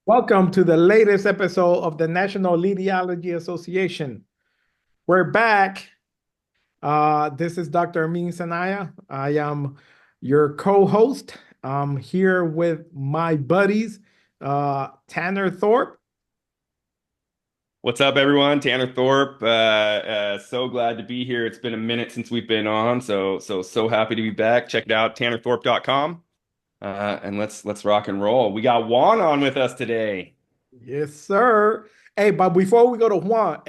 Welcome to the latest episode of the National Leadiology Association. We're back. This is Dr. Amin Sanaia. I am your co-host. I'm here with my buddies, Tanner Thorp. What's up, everyone? Tanner Thorpe. So glad to be here. It's been a minute since we've been on, so happy to be back. Check it out, tannerthorpe.com. And let's rock and roll. We got Juan on with us today. Yes, sir. Hey, but before we go to Juan,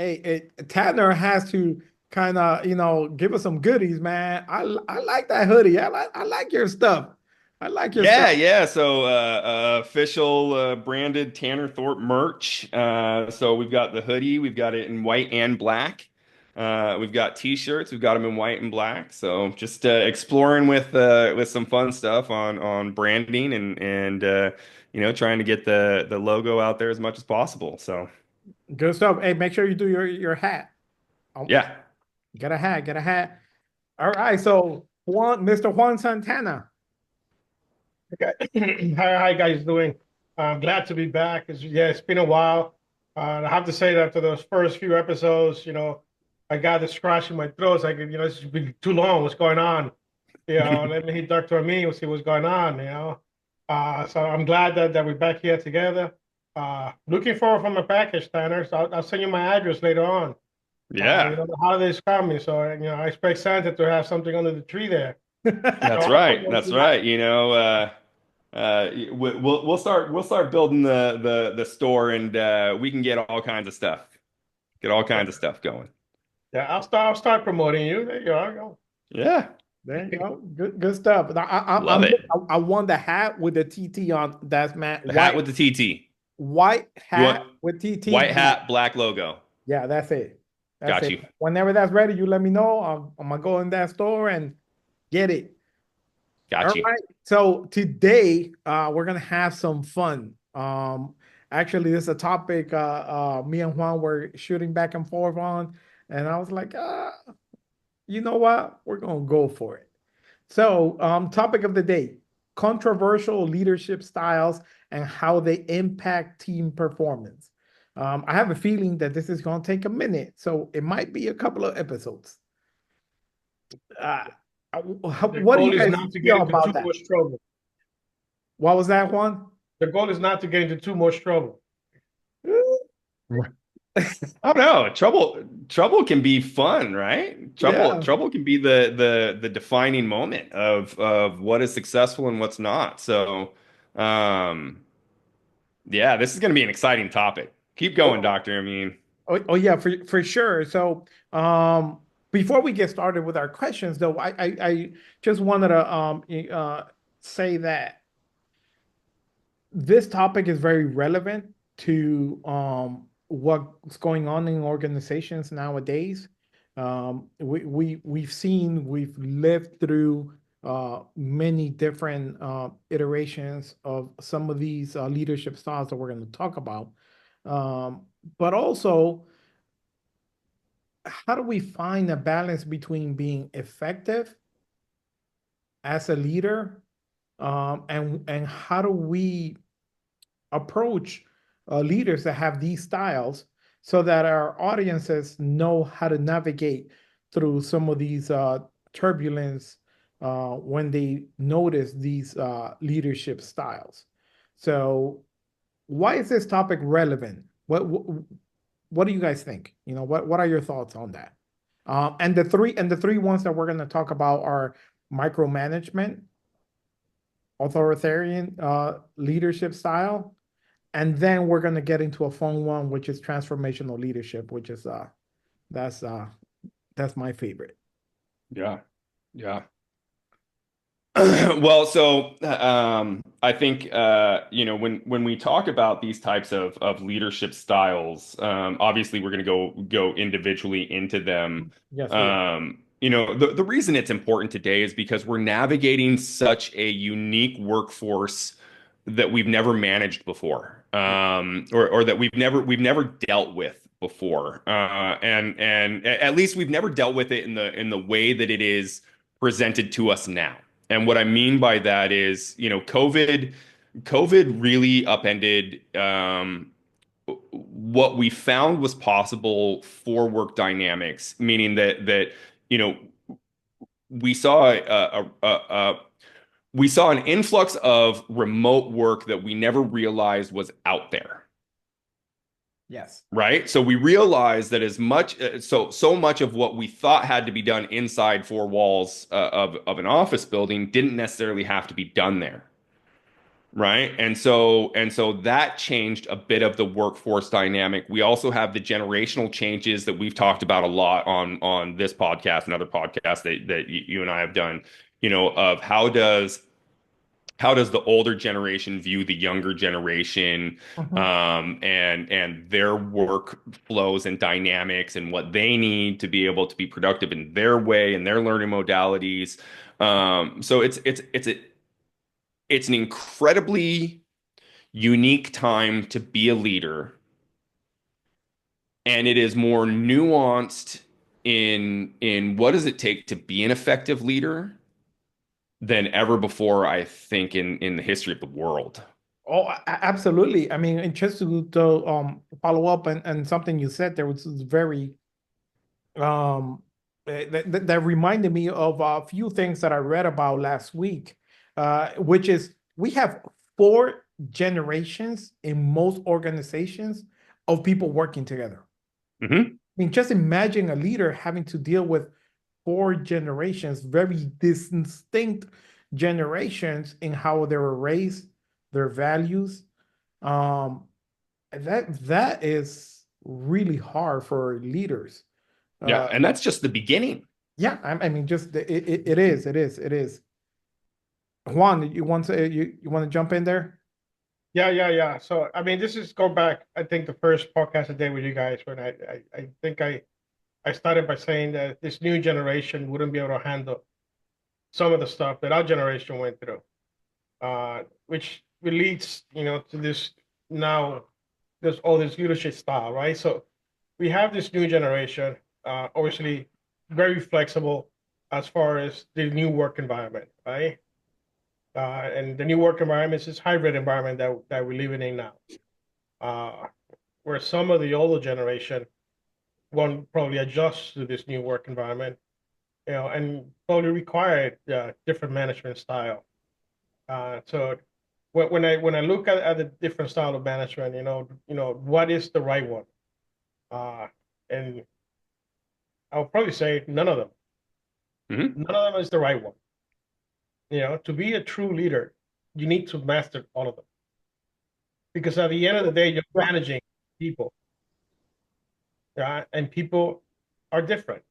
Tanner has to kind of, give us some goodies, man. I like that hoodie. I like your stuff. I like your stuff. Yeah. So official branded Tanner Thorpe merch. So we've got the hoodie, we've got it in white and black. We've got t-shirts, we've got them in white and black. So just exploring with some fun stuff on branding and trying to get the logo out there as much as possible. So Good stuff. Hey, make sure you do your hat. Oh, yeah. get a hat, get a hat. All right. So Mr. Juan Santana. Okay. How you guys doing? I'm glad to be back. It's been a while. I have to say that after those first few episodes, I got this scratch in my throat. It's like, it's been too long. What's going on? Let me hit Dr. Amin. We'll see what's going on. So I'm glad that we're back here together. Looking forward for my package, Tanner. So I'll send you my address later on. Yeah. The holidays coming, so I expect Santa to have something under the tree there. That's right. That's right. We'll start building the store and we can get all kinds of stuff. Get all kinds of stuff going. Yeah, I'll start promoting you. There you go. Yeah. There you go. Good stuff. Love it. I want the hat with the TT on. That's man. The hat with the TT. White You want hat with TT. white hat, black logo. Yeah, that's it. That's Got it. you. Whenever that's ready, you let me know. I'm gonna go in that store and get it. All Got you. right. So today, we're gonna have some fun. Actually, this is a topic me and Juan were shooting back and forth on, and I was like, you know what? We're gonna go for it. So, topic of the day: controversial leadership styles and how they impact team performance. I have a feeling that this is gonna take a minute, so it might be a couple of episodes. Uh, The what do goal you is guys not to get feel into about too that? much trouble. What was that one? The goal is not to get into too much trouble. Oh no, trouble can be fun, right? Trouble Yeah. trouble can be the defining moment of what is successful and what's not. So, um, yeah, this is going to be an exciting topic. Keep going, Oh, Doctor. I mean, oh yeah, for sure. So, before we get started with our questions, though, I just wanted to say that this topic is very relevant to what's going on in organizations nowadays. We've lived through many different iterations of some of these leadership styles that we're going to talk about. But also, how do we find a balance between being effective as a leader, and how do we approach leaders that have these styles so that our audiences know how to navigate through some of these turbulence when they notice these leadership styles. So, why is this topic relevant? What do you guys think? What are your thoughts on that? And the three ones that we're going to talk about are micromanagement, authoritarian leadership style, and then we're going to get into a fun one, which is transformational leadership, which is that's uh that's my favorite. yeah, yeah. Well, so I think when we talk about these types of leadership styles, obviously we're going to go individually into them. Yes, we are. The reason it's important today is because we're navigating such a unique workforce that we've never managed before, or that we've never dealt with before, and at least we've never dealt with it in the way that it is presented to us now. And what I mean by that is, COVID COVID really upended what we found was possible for work dynamics, meaning that you know we saw we saw an influx of remote work that we never realized was out there. Yes. Right. So we realized that as much so much of what we thought had to be done inside four walls of an office building didn't necessarily have to be done there. Right. And so that changed a bit of the workforce dynamic. We also have the generational changes that we've talked about a lot on this podcast and other podcasts that you and I have done, of how does the older generation view the younger generation, Mhm. and their work flows and dynamics and what they need to be able to be productive in their way and their learning modalities. So it's an incredibly unique time to be a leader, and it is more nuanced in what does it take to be an effective leader than ever before, I think, in the history of the world. Oh, absolutely. I mean, and just to follow up and something you said there was very um that reminded me of a few things that I read about last week, which is we have four generations in most organizations of people working together. Hmm. I mean, just imagine a leader having to deal with four generations, very distinct generations in how they were raised, their values. Um, that is really hard for leaders. Yeah, Uh, and that's just the beginning. yeah, I mean, just it is. Juan, you want to jump in there? Yeah. So I mean, this is go back. I think the first podcast I did with you guys when I think I started by saying that this new generation wouldn't be able to handle some of the stuff that our generation went through, which leads, to this now, there's all this leadership style, right? So we have this new generation, obviously very flexible as far as the new work environment, right? And the new work environment is this hybrid environment that we're living in now, uh, where some of the older generation won't probably adjust to this new work environment, and probably require different management style. So when I look at the different style of management, what is the right one? And I'll probably say none of them. Hmm. None of them is the right one. To be a true leader, you need to master all of them. Because at the end of the day, you're managing people, yeah, and people are different.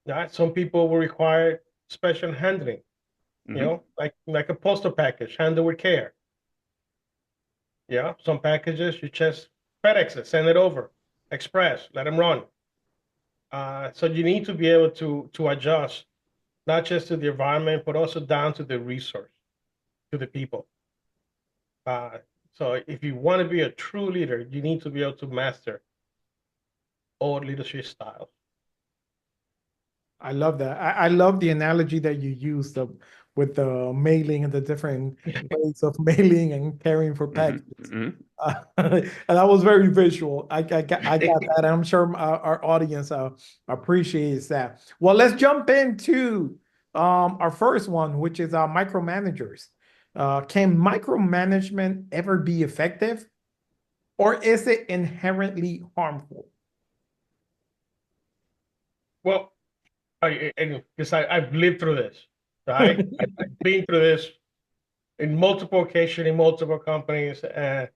Yeah, some people will require special handling, Hmm. like a postal package, handle with care. Yeah, some packages you just FedEx it, send it over, express, let them run. So you need to be able to adjust not just to the environment, but also down to the resource, to the people. Uh, so if you want to be a true leader, you need to be able to master all leadership styles. I love that. I love the analogy that you used with the mailing and the different ways of mailing and caring for Hmm. packages. Hmm. And that was very visual. I got that. And I'm sure our audience appreciates that. Well, let's jump into our first one, which is micromanagers. Can micromanagement ever be effective, or is it inherently harmful? Well, and because I've lived through this, right? I've been through this in multiple occasions in multiple companies, and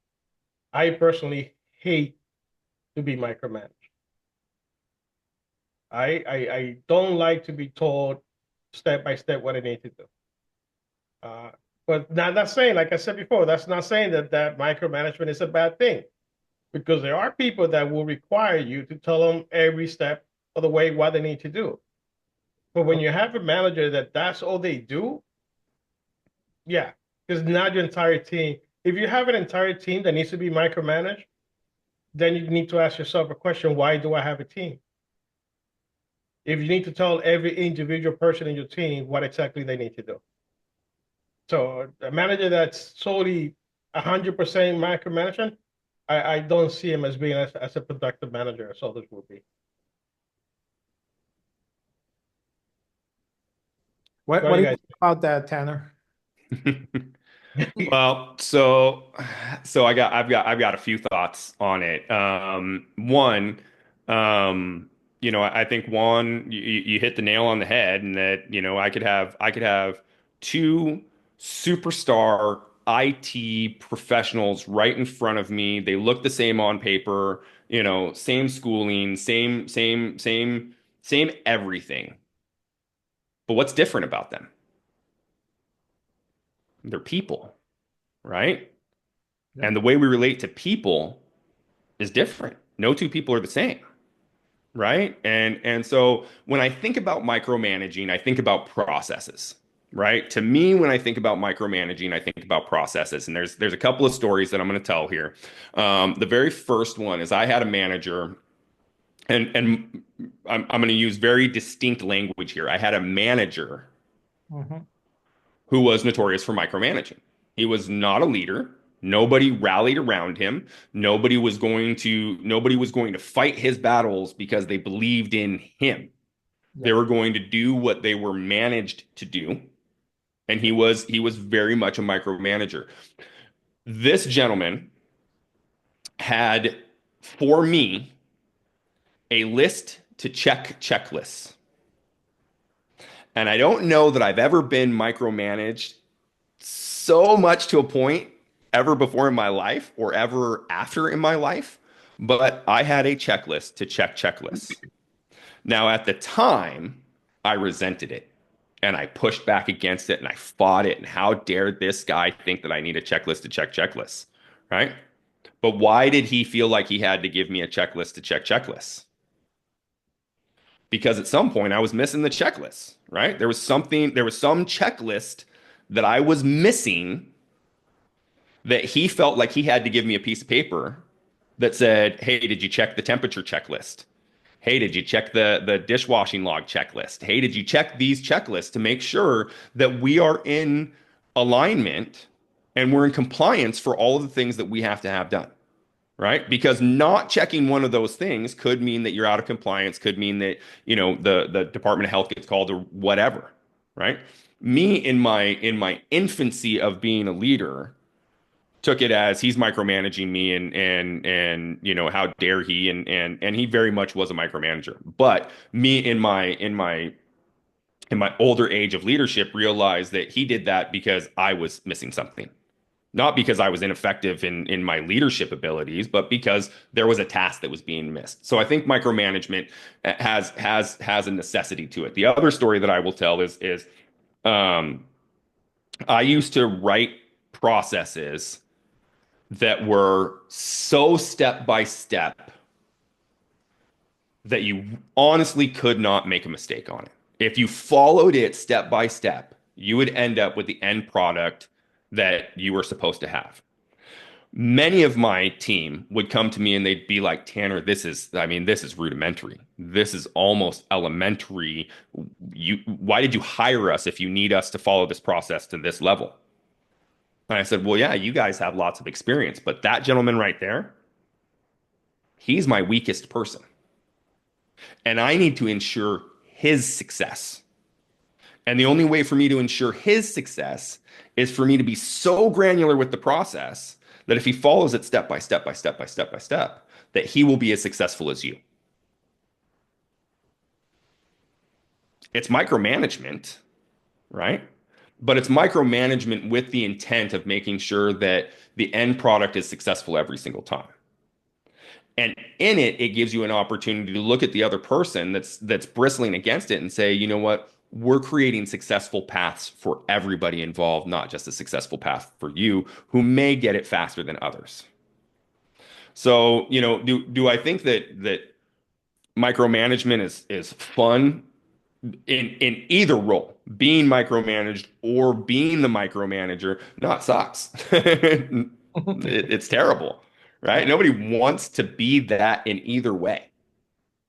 I personally hate to be micromanaged. I don't like to be told step by step what I need to do. Uh, but not saying, like I said before, that's not saying that micromanagement is a bad thing, because there are people that will require you to tell them every step of the way what they need to do. But when you have a manager that's all they do, yeah, because not your entire team. If you have an entire team that needs to be micromanaged, then you need to ask yourself a question: why do I have a team? If you need to tell every individual person in your team what exactly they need to do. So a manager that's solely 100% micromanagement, I don't see him as being as a productive manager as others will be. What What do do you you guys think about that, Tanner? think? Well, I've got a few thoughts on it. One, I think Juan, you hit the nail on the head, and that I could have two superstar IT professionals right in front of me. They look the same on paper, same schooling, same everything. But what's different about them? They're people, right? Yeah. And the way we relate to people is different. No two people are the same, right? And so when I think about micromanaging, I think about processes, right? To me, when I think about micromanaging, I think about processes. And there's a couple of stories that I'm going to tell here. The very first one is I had a manager, and I'm going to use very distinct language here. I had a manager Mhm. who was notorious for micromanaging. He was not a leader. Nobody rallied around him. Nobody was going to fight his battles because they believed in him. They Yeah. were going to do what they were managed to do. And he was very much a micromanager. This gentleman had for me a list to check checklists. And I don't know that I've ever been micromanaged so much to a point ever before in my life or ever after in my life, but I had a checklist to check checklists. Now, at the time, I resented it and I pushed back against it and I fought it. And how dare this guy think that I need a checklist to check checklists, right? But why did he feel like he had to give me a checklist to check checklists? Because at some point I was missing the checklist, right? There was some checklist that I was missing that he felt like he had to give me a piece of paper that said, "Hey, did you check the temperature checklist? Hey, did you check the dishwashing log checklist? Hey, did you check these checklists to make sure that we are in alignment and we're in compliance for all of the things that we have to have done?" Right? Because not checking one of those things could mean that you're out of compliance, could mean that, the Department of Health gets called or whatever, right? Me in my infancy of being a leader took it as he's micromanaging me and how dare he and he very much was a micromanager. But me in my older age of leadership realized that he did that because I was missing something. Not because I was ineffective in my leadership abilities, but because there was a task that was being missed. So I think micromanagement has a necessity to it. The other story that I will tell is um, I used to write processes that were so step by step that you honestly could not make a mistake on it. If you followed it step by step, you would end up with the end product that you were supposed to have. Many of my team would come to me and they'd be like, "Tanner, this is rudimentary. This is almost elementary. Why did you hire us if you need us to follow this process to this level?" And I said, "Well, yeah, you guys have lots of experience, but that gentleman right there, he's my weakest person. And I need to ensure his success. And the only way for me to ensure his success is for me to be so granular with the process that if he follows it step by step by step by step by step, that he will be as successful as you." It's micromanagement, right? But it's micromanagement with the intent of making sure that the end product is successful every single time. And in it, it gives you an opportunity to look at the other person that's bristling against it and say, "You know what? We're creating successful paths for everybody involved, not just a successful path for you who may get it faster than others." So, do I think that micromanagement is fun in either role, being micromanaged or being the micromanager? Not sucks. It's terrible, right? Nobody wants to be that in either way,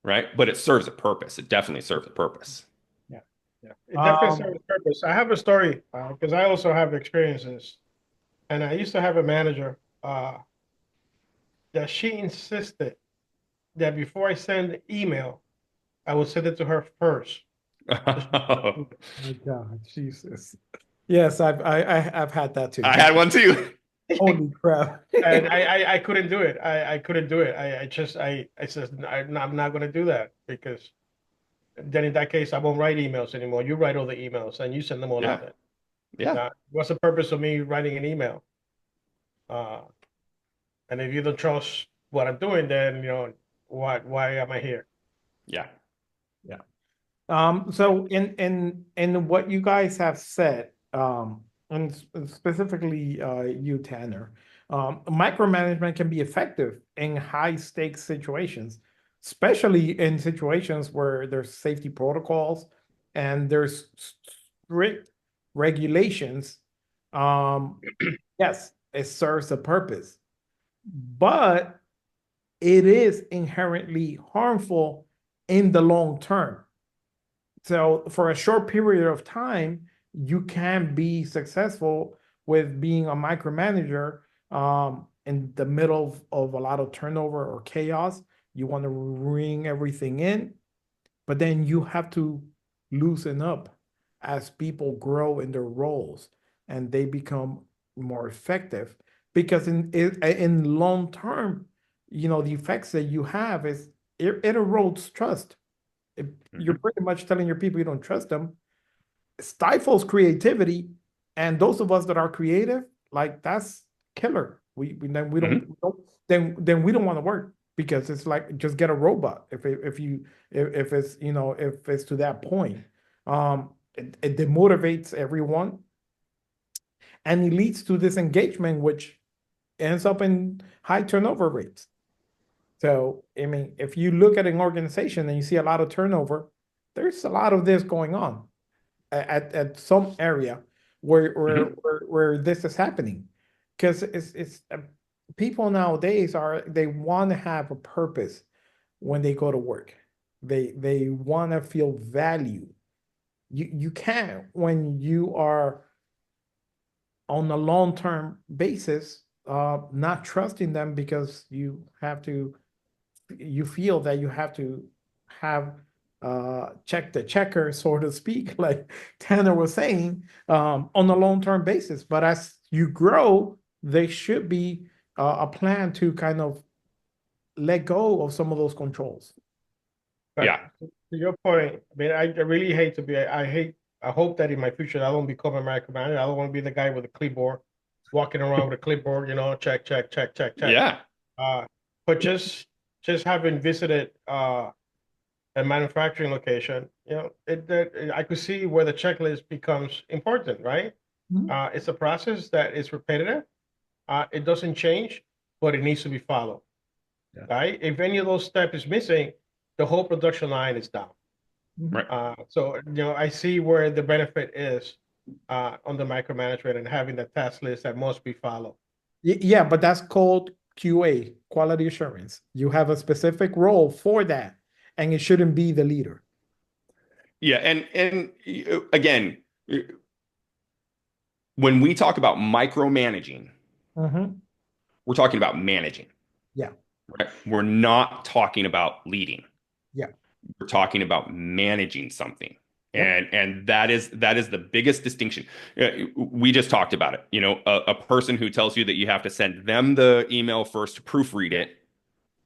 right? But it serves a purpose. It definitely serves a purpose. Yeah, yeah. it definitely serves a purpose. I have a story because I also have experiences, and I used to have a manager that she insisted that before I send an email, I would send it to her first. Oh my God, Jesus. Yes, I've had that too. I had one too. Holy crap. And I couldn't do it. I couldn't do it. I said I'm not going to do that because then in that case I won't write emails anymore. You write all the emails and you send them all Yeah. out. Yeah. What's the purpose of me writing an email? And if you don't trust what I'm doing, then why am I here? Yeah. Yeah. So in what you guys have said, and specifically you, Tanner, micromanagement can be effective in high stakes situations, especially in situations where there's safety protocols and there's strict regulations. Yes, it serves a purpose, but it is inherently harmful in the long term. So for a short period of time, you can be successful with being a micromanager in the middle of a lot of turnover or chaos. You want to ring everything in, but then you have to loosen up as people grow in their roles and they become more effective. Because in long term, the effects that you have is it erodes trust. If you're pretty much telling your people you don't trust them, stifles creativity, and those of us that are creative, like that's killer. Then we don't want to work because it's like just get a robot if it's to that point. It demotivates everyone, and it leads to disengagement, which ends up in high turnover rates. So, I mean, if you look at an organization and you see a lot of turnover, there's a lot of this going on at some area where this is happening. Because it's people nowadays they want to have a purpose when they go to work. They want to feel value. You can't when you are on a long-term basis, not trusting them because you feel that you have to have check the checker, so to speak, like Tanner was saying, on a long-term basis. But as you grow, there should be a plan to kind of let go of some of those controls. But Yeah. to your point, I mean, I really hate to be. I hope that in my future I don't become a micromanager. I don't want to be the guy with a clipboard, walking around with a clipboard. Check, check, check, check, check. Yeah. But just having visited a manufacturing location, I could see where the checklist becomes important, right? It's a process that is repetitive. It doesn't change, but it needs to be followed. Yeah. Right? If any of those steps is missing, the whole production line is down. Right. So I see where the benefit is on the micromanagement and having the task list that must be followed. Yeah, but that's called QA, quality assurance. You have a specific role for that, and it shouldn't be the leader. Yeah. And again, when we talk about micromanaging, we're talking about managing. Yeah. Right? We're not talking about leading. Yeah. We're talking about managing something. Yep. And that is the biggest distinction. We just talked about it. A person who tells you that you have to send them the email first to proofread it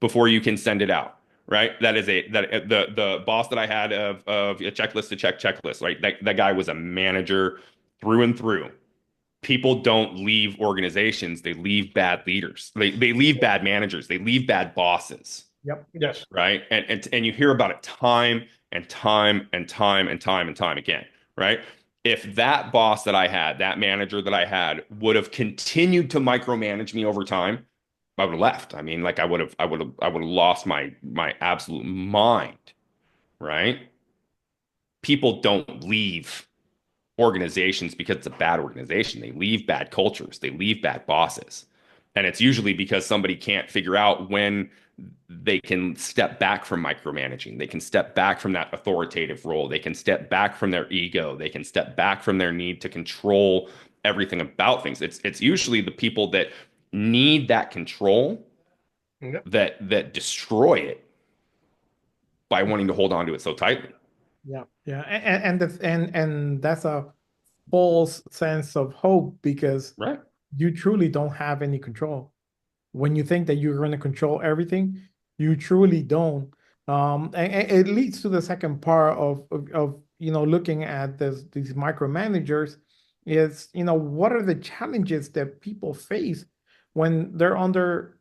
before you can send it out. Right. The boss that I had of a checklist to checklist. Right. That guy was a manager through and through. People don't leave organizations. They leave bad leaders. They leave bad managers. They leave bad bosses. Yep. Yes. Right. And you hear about it time and time and time and time and time again. Right. If that boss that I had, that manager that I had, would have continued to micromanage me over time, I would have left. I mean, like I would have lost my absolute mind. Right. People don't leave organizations because it's a bad organization. They leave bad cultures. They leave bad bosses. And it's usually because somebody can't figure out when they can step back from micromanaging. They can step back from that authoritative role. They can step back from their ego. They can step back from their need to control everything about things. It's usually the people that need that control Yeah. that destroy it by wanting to hold on to it so tightly. Yeah, yeah, and that's a false sense of hope because Right. you truly don't have any control. When you think that you're going to control everything, you truly don't. And it leads to the second part of looking at these micromanagers is what are the challenges that people face when they're under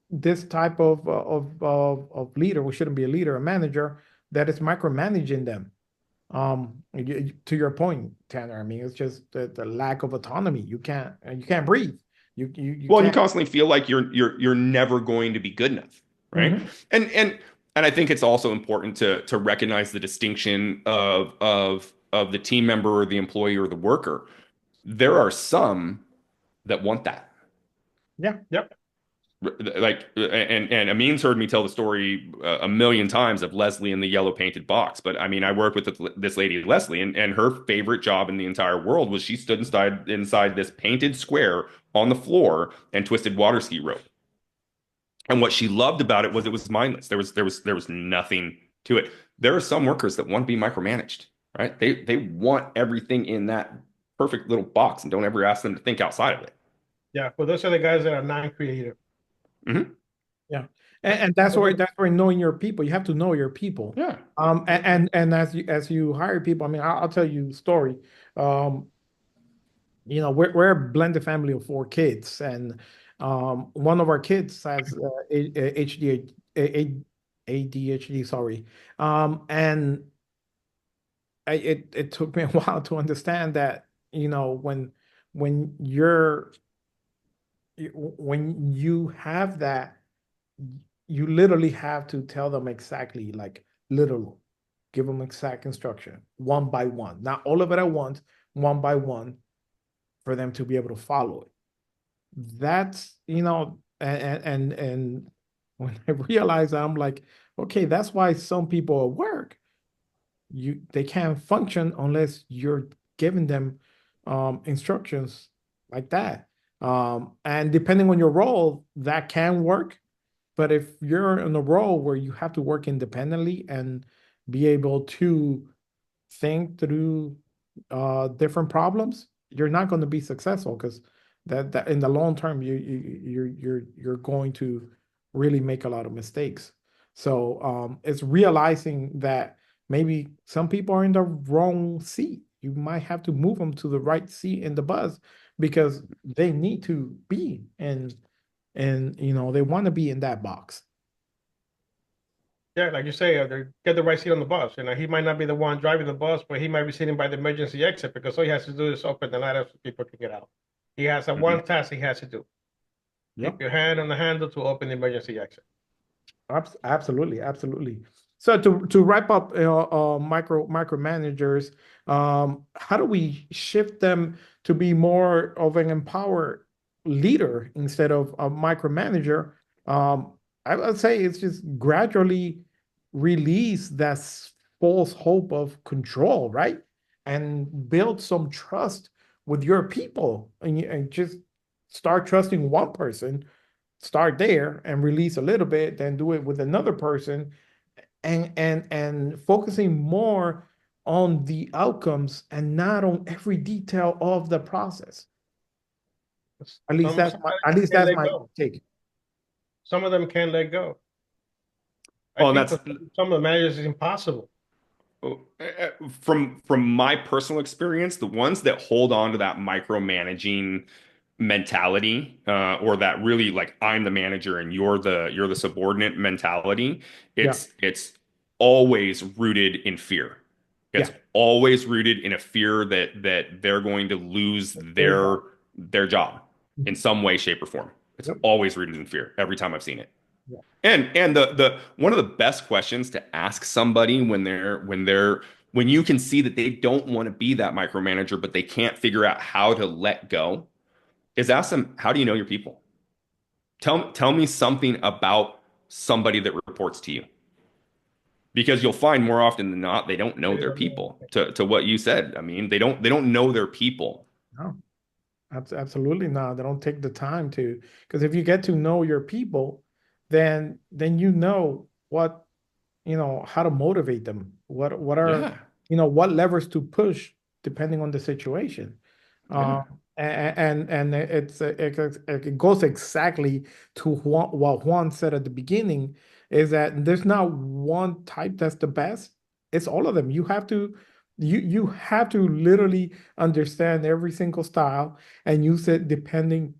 this type of leader, who shouldn't be a leader, a manager that is micromanaging them. To your point, Tanner, I mean, it's just the lack of autonomy. You can't breathe. You Well, and you can't. constantly feel like you're never going to be good enough, right? Mhm. And I think it's also important to recognize the distinction of the team member or the employee or the worker. There are some that want that. Yeah. Yep. Like and Amin's heard me tell the story a million times of Leslie in the yellow painted box. But I mean, I work with this lady Leslie, and her favorite job in the entire world was she stood inside this painted square on the floor and twisted water ski rope. And what she loved about it was mindless. There was nothing to it. There are some workers that want to be micromanaged, right? They want everything in that perfect little box and don't ever ask them to think outside of it. Yeah. Well, those are the guys that are non-creative. Hmm. Yeah. And that's where knowing your people, you have to know your people. Yeah. And as you hire people, I mean, I'll tell you a story. Um, we're a blended family of four kids, and one of our kids has ADHD, sorry. And it took me a while to understand that, when when you have that, you literally have to tell them exactly, like, literal, give them exact instruction, one by one, not all of it at once, one by one, for them to be able to follow it. That's, and when I realized that, I'm like, okay, that's why some people at work, they can't function unless you're giving them instructions like that. And depending on your role, that can work. But if you're in a role where you have to work independently and be able to think through different problems, you're not going to be successful, because that in the long term, you're going to really make a lot of mistakes. So it's realizing that maybe some people are in the wrong seat. You might have to move them to the right seat in the bus, because they need to be in, and they want to be in that box. Yeah, like you say, they get the right seat on the bus. He might not be the one driving the bus, but he might be sitting by the emergency exit because all he has to do is open the ladder so people can get out. He has a one Hmm. task he has to do. Keep Yep. your hand on the handle to open the emergency exit. Absolutely, absolutely. So to wrap up, micromanagers, how do we shift them to be more of an empowered leader instead of a micromanager? I would say it's just gradually release that false hope of control, right? And build some trust with your people, and just start trusting one person, start there and release a little bit, then do it with another person, and focusing more on the outcomes and not on every detail of the process. At least Some that's my at least can that's let my go. take. Some of them can't let go. I Well, and think that's for some of the managers it's impossible. from my personal experience, the ones that hold on to that micromanaging mentality, or that really like I'm the manager and you're the subordinate mentality, Yeah, it's always rooted in fear. yeah, It's always rooted in a fear that they're going to lose their their job. their job in Mhm. some way, shape, or form. It's Yep. always rooted in fear every time I've seen it. Yeah. And the one of the best questions to ask somebody when you can see that they don't want to be that micromanager, but they can't figure out how to let go, is ask them, how do you know your people? Tell me something about somebody that reports to you. Because you'll find more often than not, they don't know their people. To what you said, I mean, they don't know their people. No, absolutely not. They don't take the time to, because if you get to know your people, then you know what, how to motivate them. What are, Yeah. what levers to push depending on the situation. Yeah. And it goes exactly to what Juan said at the beginning, is that there's not one type that's the best. It's all of them. You have to literally understand every single style and use it depending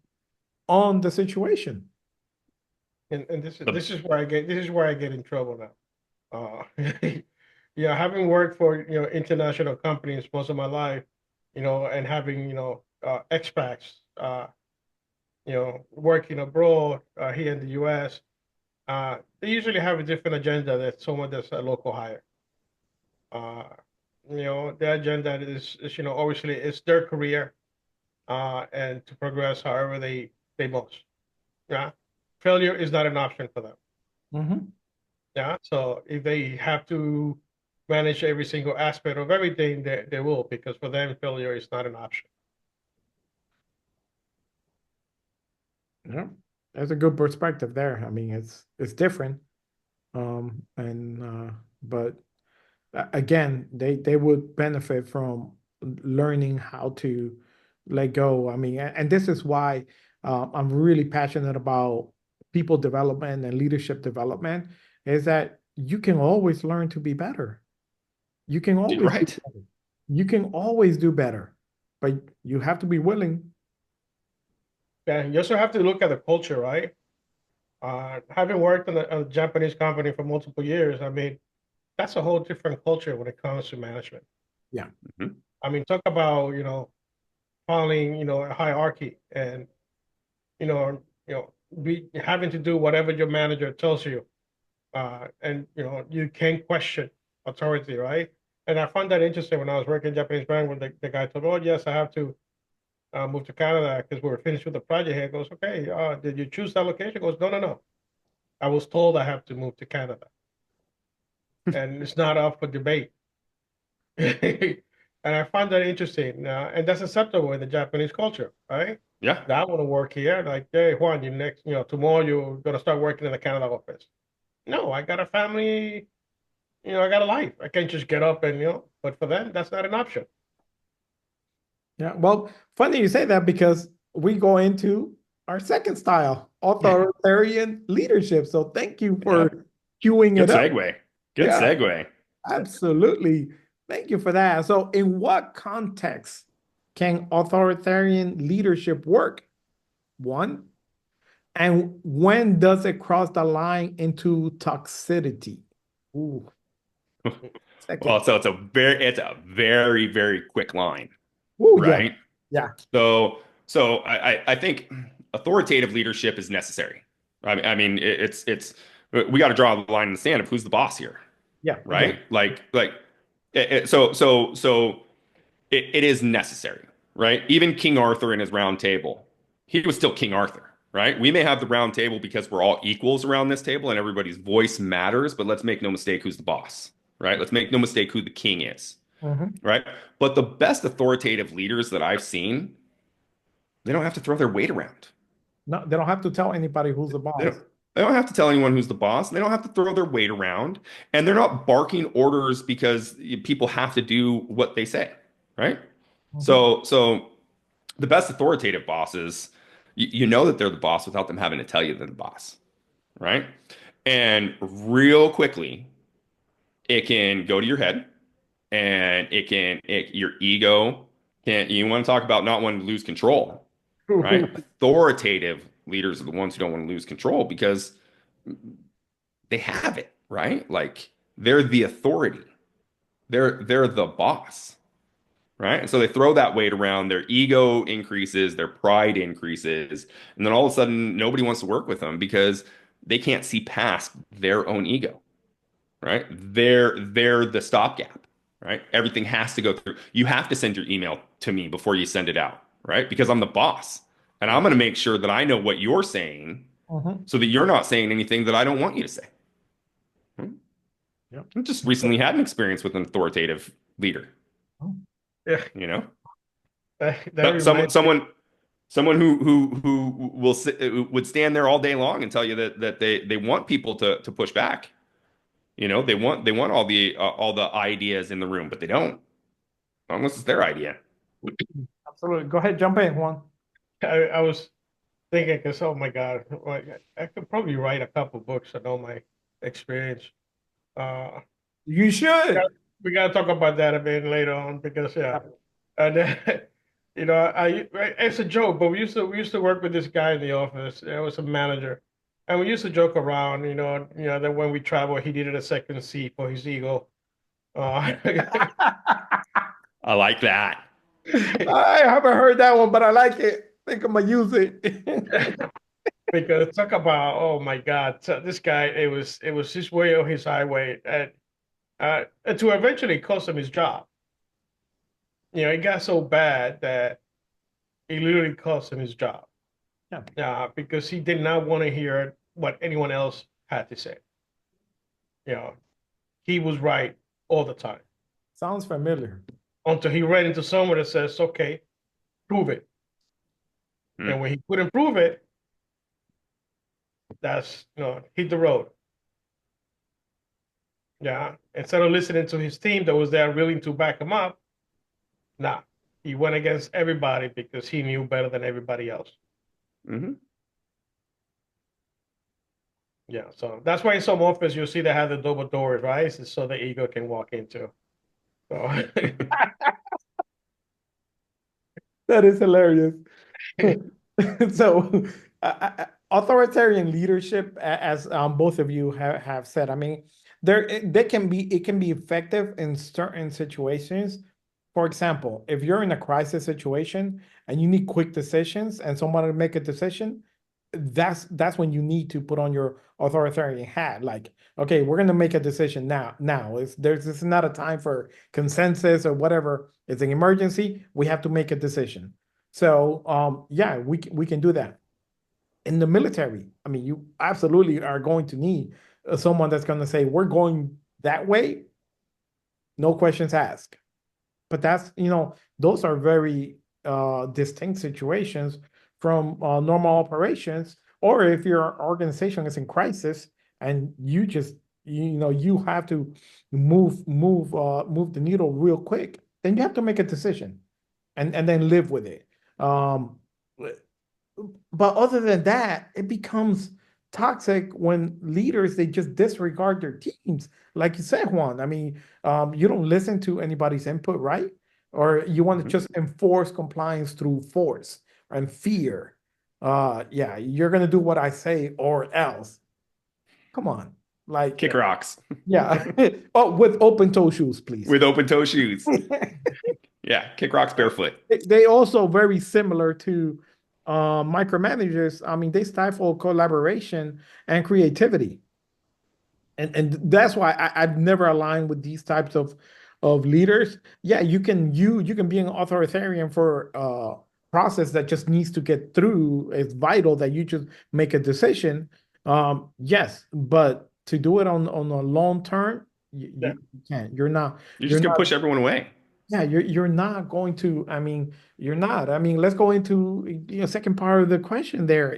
on the situation. And this is where I get in trouble now. Yeah, having worked for international companies most of my life, and having expats, working abroad here in the U.S. They usually have a different agenda than someone that's a local hire. Uh, their agenda is obviously it's their career, and to progress however they most. Yeah, failure is not an option for them. Mhm. Yeah, so if they have to manage every single aspect of everything, they will, because for them, failure is not an option. Yeah, that's a good perspective there. I mean, it's different, and but again, they would benefit from learning how to let go. I mean, and this is why I'm really passionate about people development and leadership development, is that you can always learn to be better. You can always do Right. better. You can always do better, but you have to be willing. Yeah, you also have to look at the culture, right? Having worked in a Japanese company for multiple years, I mean, that's a whole different culture when it comes to management. Yeah. Mhm. I mean, talk about, following, a hierarchy, and, be having to do whatever your manager tells you. And, you can't question authority, right? And I found that interesting when I was working in Japanese bank, when the guy told, oh, yes, I have to moved to Canada because we were finished with the project. He goes, okay, did you choose that location? He goes, no, no, no. I was told I have to move to Canada, and it's not up for debate. And I find that interesting, and that's acceptable in the Japanese culture, right? Yeah. I want to work here. Like, hey, Juan, you next, tomorrow you're gonna start working in the Canada office. No, I got a family. I got a life. I can't just get up and. But for them, that's not an option. Yeah. Well, funny you say that, because we go into our second style, authoritarian leadership. So thank you Yeah. for queuing Good it up. segue. Good Yeah, segue. absolutely. Thank you for that. So, in what context can authoritarian leadership work? One, and when does it cross the line into toxicity? Ooh, Well, second. so it's a very, very quick line, Ooh, yeah, right? yeah, So I think authoritative leadership is necessary. I mean it's we got to draw the line in the sand of who's the boss here, yeah, yeah. right? So it is necessary, right? Even King Arthur in his round table, he was still King Arthur, right? We may have the round table because we're all equals around this table and everybody's voice matters, but let's make no mistake who's the boss, right? Let's make no mistake who the king is, Mhm. right? But the best authoritative leaders that I've seen, they don't have to throw their weight around. No, they don't have to tell anybody who's the They don't, boss. they don't have to tell anyone who's the boss. They don't have to throw their weight around. And they're not barking orders because people have to do what they say, right? Mhm. So the best authoritative bosses, you know that they're the boss without them having to tell you they're the boss, right? And real quickly, it can go to your head and your ego can, you want to talk about not wanting to lose control, right? Authoritative leaders are the ones who don't want to lose control because they have it, right? Like they're the authority. They're the boss, right? And so they throw that weight around, their ego increases, their pride increases, and then all of a sudden nobody wants to work with them because they can't see past their own ego, right? They're the stopgap, right? Everything has to go through. You have to send your email to me before you send it out, right? Because I'm the boss. And I'm going to make sure that I know what you're saying Mhm. so that you're not saying anything that I don't want you to say. Hmm? Yep. I just recently had an experience with an authoritative leader, Oh, Yeah, you know, that someone, reminds me. someone who would stand there all day long and tell you that they want people to push back. You know, they want all the ideas in the room, but they don't, unless it's their idea. absolutely. Go ahead, jump in, Juan. I was thinking, because oh my God, like, I could probably write a couple books on all my experience. Uh, You yeah, should. we gotta talk about that a bit later on because yeah, and you know, it's a joke, but we used to work with this guy in the office. It was a manager, and we used to joke around, that when we travel, he needed a second seat for his ego. Uh, I like that. I haven't heard that one, but I like it. Think I'm gonna use it. because talk about oh my God, so this guy, it was his way or his highway, and to eventually cost him his job. It got so bad that it literally cost him his job. Yeah, Because he did not want to hear what anyone else had to say. You know, he was right all the time sounds familiar. until he ran into someone that says, "Okay, prove it." Hmm. And when he couldn't prove it, that's hit the road. Yeah. Instead of listening to his team that was there willing to back him up, nah, he went against everybody because he knew better than everybody else. Hmm. Yeah. So that's why in some office you'll see they have the double doors, right? It's so the ego can walk into. So That is hilarious. So, authoritarian leadership, as both of you have said, I mean, it can be effective in certain situations. For example, if you're in a crisis situation and you need quick decisions and someone to make a decision, that's when you need to put on your authoritarian hat. Like, okay, we're gonna make a decision now. Now, this is not a time for consensus or whatever. It's an emergency. We have to make a decision. So, yeah, we can do that. In the military, I mean, you absolutely are going to need someone that's going to say, "We're going that way, no questions asked." But those are very distinct situations from normal operations. Or if your organization is in crisis and you have to move the needle real quick, then you have to make a decision and then live with it. Um, but other than that, it becomes toxic when leaders they just disregard their teams. Like you said, Juan. I mean, you don't listen to anybody's input, right? Or you want to just enforce compliance through force and fear. Yeah, you're gonna do what I say or else. Come on, like, Kick rocks yeah. Oh, with open toe shoes, please. with open toe shoes. Yeah, kick rocks barefoot. They also very similar to micromanagers. I mean, they stifle collaboration and creativity, and that's why I've never aligned with these types of leaders. Yeah, you can be an authoritarian for a process that just needs to get through. It's vital that you just make a decision. Yes, but to do it on a long term, yeah, you can't. You're not. You're You're just gonna not push everyone away. yeah, you're not going to, I mean, you're not. I mean, let's go into second part of the question there.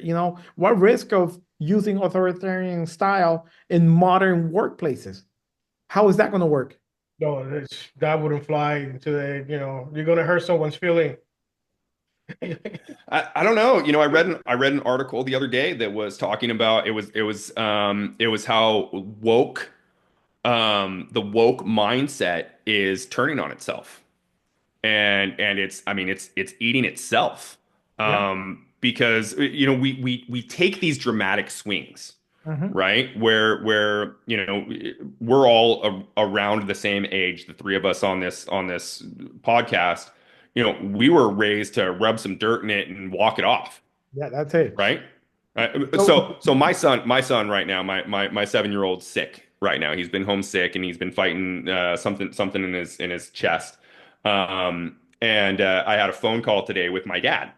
What risk of using authoritarian style in modern workplaces? How is that going to work? no, that wouldn't fly into you're gonna hurt someone's feeling. I don't know. I read an article the other day that was talking about it was how the woke mindset is turning on itself. And it's I mean it's eating itself. Yeah. Because we take these dramatic swings, Hmm. right? Where we're all around the same age, the three of us on this podcast. We were raised to rub some dirt in it and walk it off, Yeah, that's it. right? So, So my son right now, my 7-year-old's sick right now. He's been homesick and he's been fighting something in his chest. And I had a phone call today with my dad,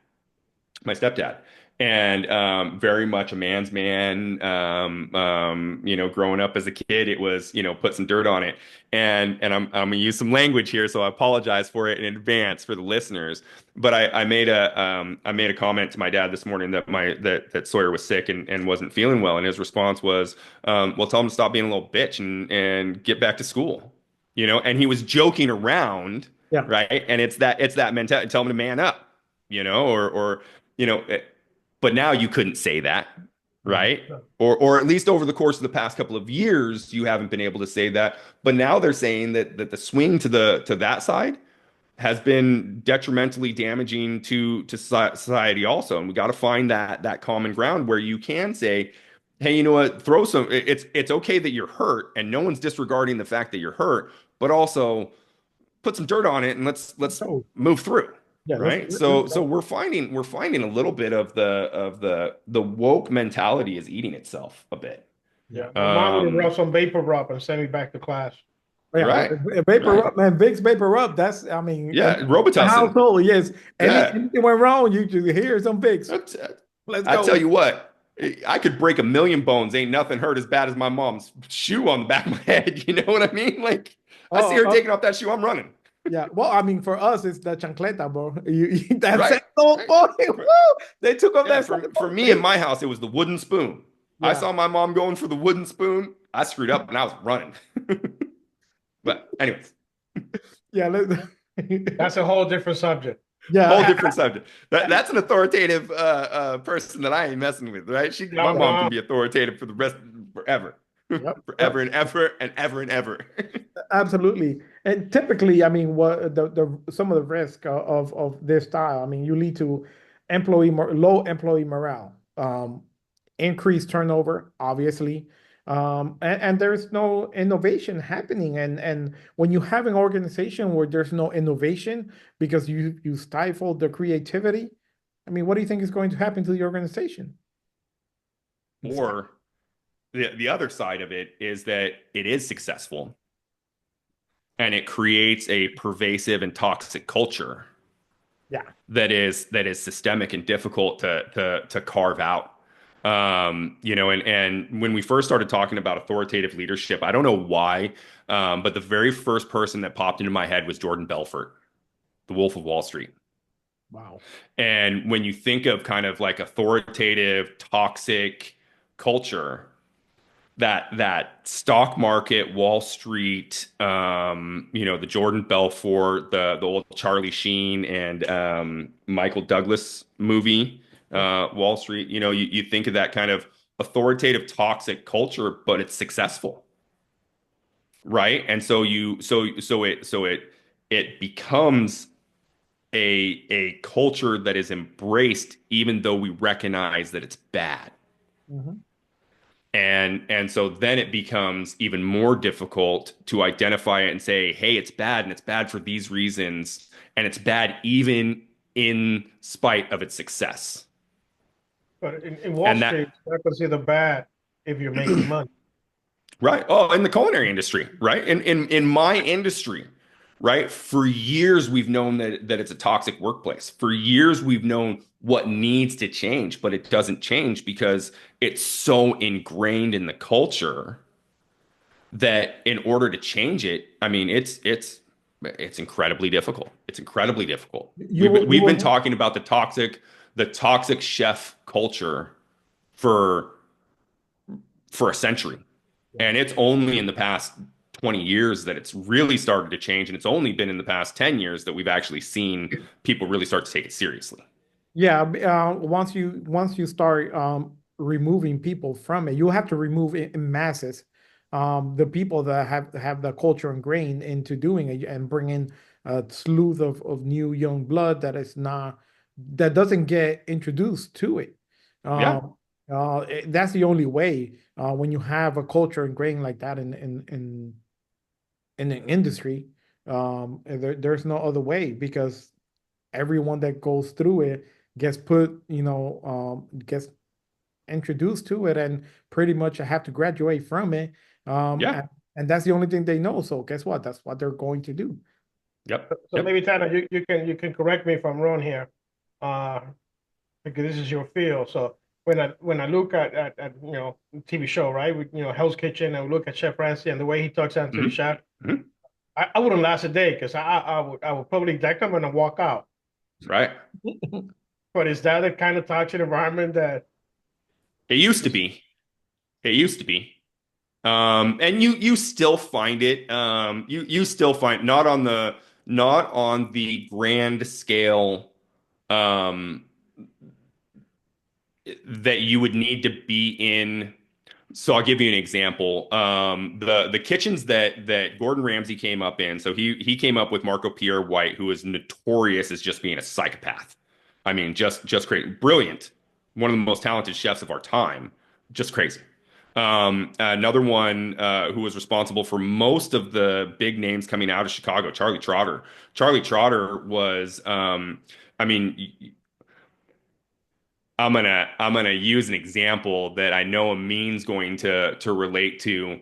my stepdad, and very much a man's man. Growing up as a kid, it was, put some dirt on it. And I'm gonna use some language here, so I apologize for it in advance for the listeners. But I made a comment to my dad this morning that that Sawyer was sick and wasn't feeling well, and his response was, "Well, tell him to stop being a little bitch and get back to school." And he was joking around, Yeah. right? And it's that mentality. Tell him to man up, or you know. But now you couldn't say that, right? No. Or at least over the course of the past couple of years, you haven't been able to say that. But now they're saying that the swing to that side has been detrimentally damaging to society also. And we got to find that common ground where you can say, hey, you know what? Throw some. It's okay that you're hurt, and no one's disregarding the fact that you're hurt, but also put some dirt on it and let's So move through. yeah, Right. So we're finding a little bit of the woke mentality is eating itself a bit. Yeah, my mom would Um, rub some vapor rub and send me back to class. yeah, right. vapor Right. rub, man, Vicks vapor rub. That's, I mean, Yeah. and the Robitussin. household, yes. Yeah. Anything went wrong, you just hear some Vicks. That's, Let's I tell go. you what, I could break a million bones. Ain't nothing hurt as bad as my mom's shoe on the back of my head. You know what I mean? Like I see Oh, her taking off that shoe, I'm running. yeah. Well, I mean, for us, it's the chancleta, bro. That Right. sandal, Right. boy. Woo! They took off Yeah. that For sandal. me in my house, it was the wooden spoon. I Yeah, saw my mom going for the wooden spoon. I screwed up and I was running. But anyways, yeah. That's a whole different subject. whole Yeah, different subject. That's an authoritative person that I ain't messing with, right? My mom can be authoritative for the rest forever, yep, yep. forever and ever and ever and ever. Absolutely. And typically, I mean, what the some of the risk of this style, I mean, you lead to low employee morale, increased turnover, obviously, and there's no innovation happening. And when you have an organization where there's no innovation because you stifle the creativity, I mean, what do you think is going to happen to the organization? Or the other side of it is that it is successful and it creates a pervasive and toxic culture Yeah. that is systemic and difficult to carve out. And when we first started talking about authoritative leadership, I don't know why, but the very first person that popped into my head was Jordan Belfort, the Wolf of Wall Street. Wow. And when you think of kind of like authoritative, toxic culture, that stock market, Wall Street, the Jordan Belfort, the old Charlie Sheen and Michael Douglas movie, Wall Street. You think of that kind of authoritative, toxic culture, but it's successful, right? And it becomes a culture that is embraced, even though we recognize that it's bad. Mhm. And so then it becomes even more difficult to identify it and say, hey, it's bad and it's bad for these reasons, and it's bad even in spite of its success. But in Wall And Street, that, it's not considered bad if you're making money. right? Oh, in the culinary industry, right? In my industry, right? For years we've known that it's a toxic workplace. For years we've known what needs to change, but it doesn't change because it's so ingrained in the culture that in order to change it, I mean, it's incredibly difficult. It's incredibly difficult. You We've will, been, you we've been will, talking about the toxic chef culture for a century. And it's only in the past 20 years that it's really started to change. And it's only been in the past 10 years that we've actually seen people really start to take it seriously. Yeah, once you start removing people from it, you have to remove in masses the people that have the culture ingrained into doing it and bring in a slew of new young blood that doesn't get introduced to it. Yeah. That's the only way when you have a culture ingrained like that in the industry. There's no other way because everyone that goes through it gets gets introduced to it and pretty much have to graduate from it. Yeah. And that's the only thing they know. So guess what? That's what they're going to do. Yep. So Yep. maybe Tanner, you can correct me if I'm wrong here. Uh, because this is your field. So when I look at TV show, right, with Hell's Kitchen, and we look at Chef Ramsay and the way he talks down to the Mhm. chef, Mhm. I wouldn't last a day because I would probably deck him and walk out. Right. But is that the kind of toxic environment that It used to be. It used to be. And you still find it. You still find not on the grand scale um, that you would need to be in. So I'll give you an example. The kitchens that Gordon Ramsay came up in. So he came up with Marco Pierre White, who is notorious as just being a psychopath. I mean, just crazy, brilliant, one of the most talented chefs of our time, just crazy. Another one who was responsible for most of the big names coming out of Chicago, Charlie Trotter. Charlie Trotter was, I mean, I'm gonna use an example that I know Amin's going to relate to.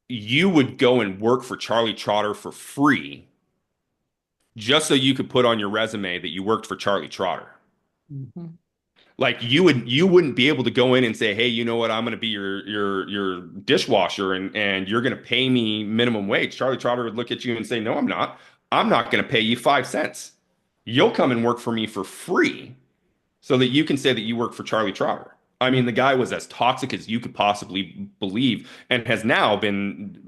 You would go and work for Charlie Trotter for free just so you could put on your resume that you worked for Charlie Trotter. Mhm. Like you wouldn't be able to go in and say, "Hey, you know what? I'm going to be your dishwasher and you're going to pay me minimum wage." Charlie Trotter would look at you and say, "No, I'm not. I'm not going to pay you 5 cents. You'll come and work for me for free so that you can say that you work for Charlie Trotter." I mean, the guy was as toxic as you could possibly believe and has now been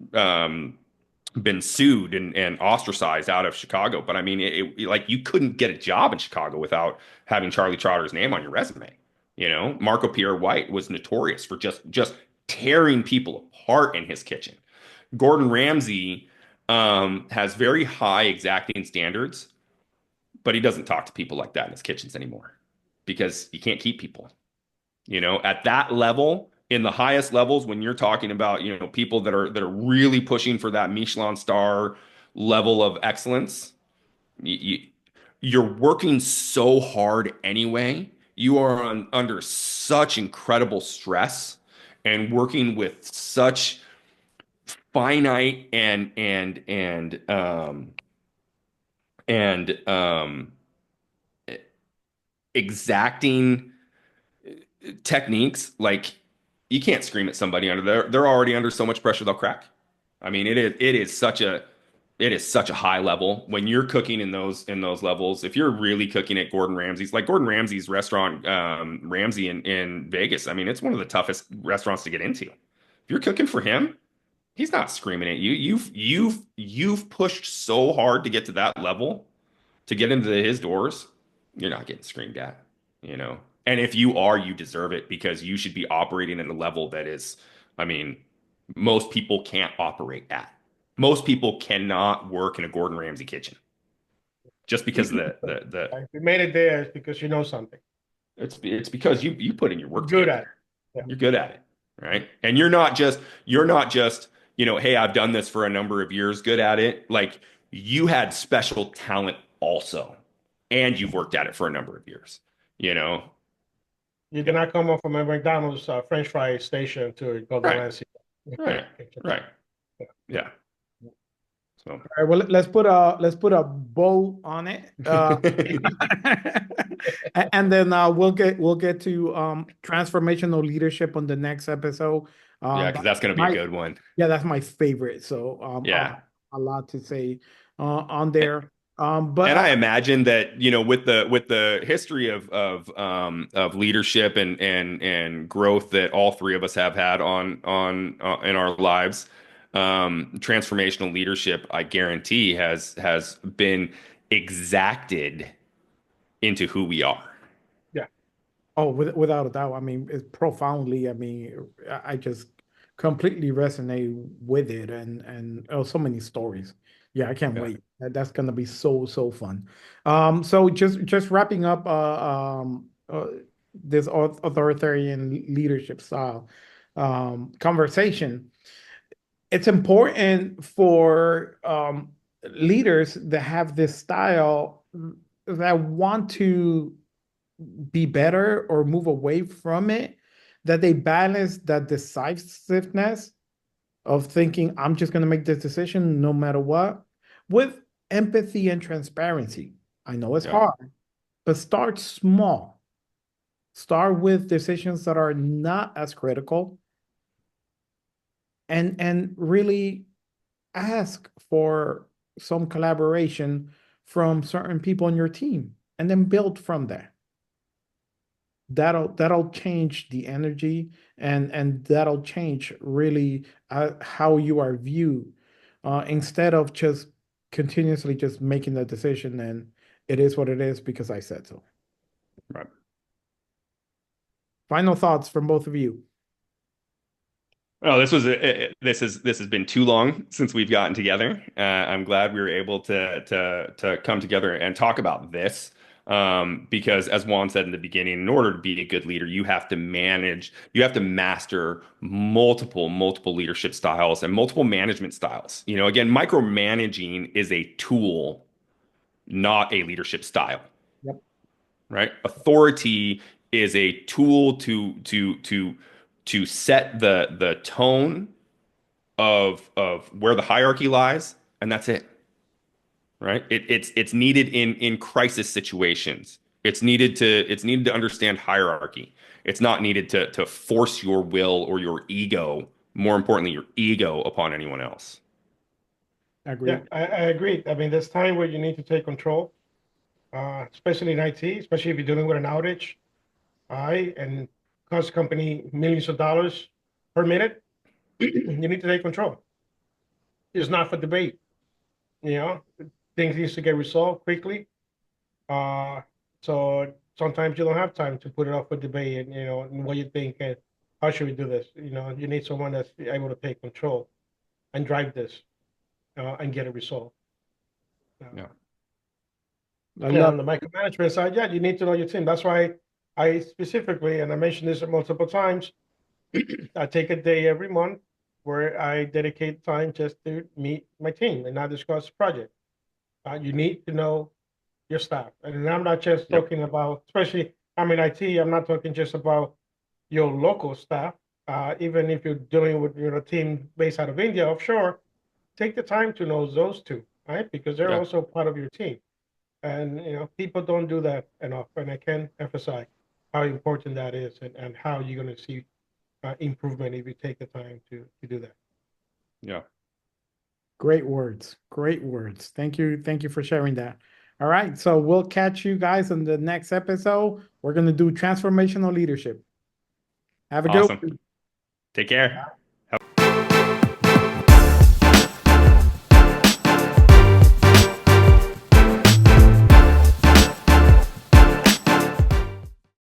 sued and ostracized out of Chicago. But I mean, like you couldn't get a job in Chicago without having Charlie Trotter's name on your resume. You know, Marco Pierre White was notorious for just tearing people apart in his kitchen. Gordon Ramsay has very high exacting standards, but he doesn't talk to people like that in his kitchens anymore because you can't keep people. You know, at that level, in the highest levels, when you're talking about, people that are really pushing for that Michelin star level of excellence, you, you're working so hard anyway. You are under such incredible stress and working with such finite and exacting techniques. Like you can't scream at somebody under there. They're already under so much pressure they'll crack. I mean, it is such a high level when you're cooking in those levels. If you're really cooking at Gordon Ramsay's, like Gordon Ramsay's restaurant, Ramsay in Vegas, I mean, it's one of the toughest restaurants to get into. If you're cooking for him, he's not screaming at you. You've pushed so hard to get to that level, to get into his doors. You're not getting screamed at, you know. And if you are, you deserve it because you should be operating at a level that is, I mean, most people can't operate at. Most people cannot work in a Gordon Ramsay kitchen just because of the if you made it there, it's because you know something. it's because you put in your You're work to good get at it. there. Yeah. You're good at it, right? And you're not just, hey, I've done this for a number of years, good at it. Like you had special talent also, and you've worked at it for a number of years, you know? You Yeah. did not come up from a McDonald's French fry station to go to Right, Ramsey. right, right. Yeah. Yeah. So All right, well, let's put a bow on it, and then we'll get to transformational leadership on the next episode. yeah, But because that's gonna be a my good one. Yeah, that's my favorite. So I'll Yeah. have a lot to say on there. But And I imagine that, with the history of leadership and growth that all three of us have had on in our lives, transformational leadership, I guarantee, has been exacted into who we are. yeah, oh, without a doubt, I mean, it's profoundly. I mean, I just completely resonate with it, and oh, so many stories. Yeah, I can't Yeah. wait. That's gonna be so fun. So just wrapping up, this authoritarian leadership style conversation. It's important for leaders that have this style that want to be better or move away from it, that they balance that decisiveness of thinking, I'm just going to make this decision no matter what, with empathy and transparency. I know it's Yeah. hard, but start small. Start with decisions that are not as critical, and really ask for some collaboration from certain people on your team, and then build from there. That'll change the energy, and that'll change really how you are viewed, instead of just continuously just making the decision and it is what it is because I said so. Right. Final thoughts from both of you. Oh, this has been too long since we've gotten together. I'm glad we were able to come together and talk about this. Because as Juan said in the beginning, in order to be a good leader, you have to master multiple leadership styles and multiple management styles. Again, micromanaging is a tool, not a leadership style. Yep. Right? Authority is a tool to set the tone of where the hierarchy lies, and that's it. Right? It's needed in crisis situations. It's needed to understand hierarchy. It's not needed to force your will or your ego, more importantly, your ego upon anyone else. Agreed. Yeah, I agree. I mean, there's time where you need to take control, especially in IT, especially if you're dealing with an outage, and cost the company millions of dollars per minute. You need to take control. It's not for debate. You know, things needs to get resolved quickly. So sometimes you don't have time to put it up for debate, and what you think and how should we do this. You need someone that's able to take control and drive this, and get it resolved. I Yeah, love on the micromanagement side, yeah, you need to know your team. That's why I specifically, and I mentioned this multiple times, I take a day every month where I dedicate time just to meet my team and not discuss project. You need to know your staff. And I'm not just Yep. talking about, especially I'm in IT, I'm not talking just about your local staff. Even if you're dealing with a team based out of India, offshore, take the time to know those two, right? Because they're Yeah. also part of your team. And people don't do that enough. And I can emphasize how important that is, and how you're going to see improvement if you take the time to do that. Yeah. Great words. Great words. Thank you. Thank you for sharing that. All right. So we'll catch you guys in the next episode. We're going to do transformational leadership. Have a good Awesome. one. Take care.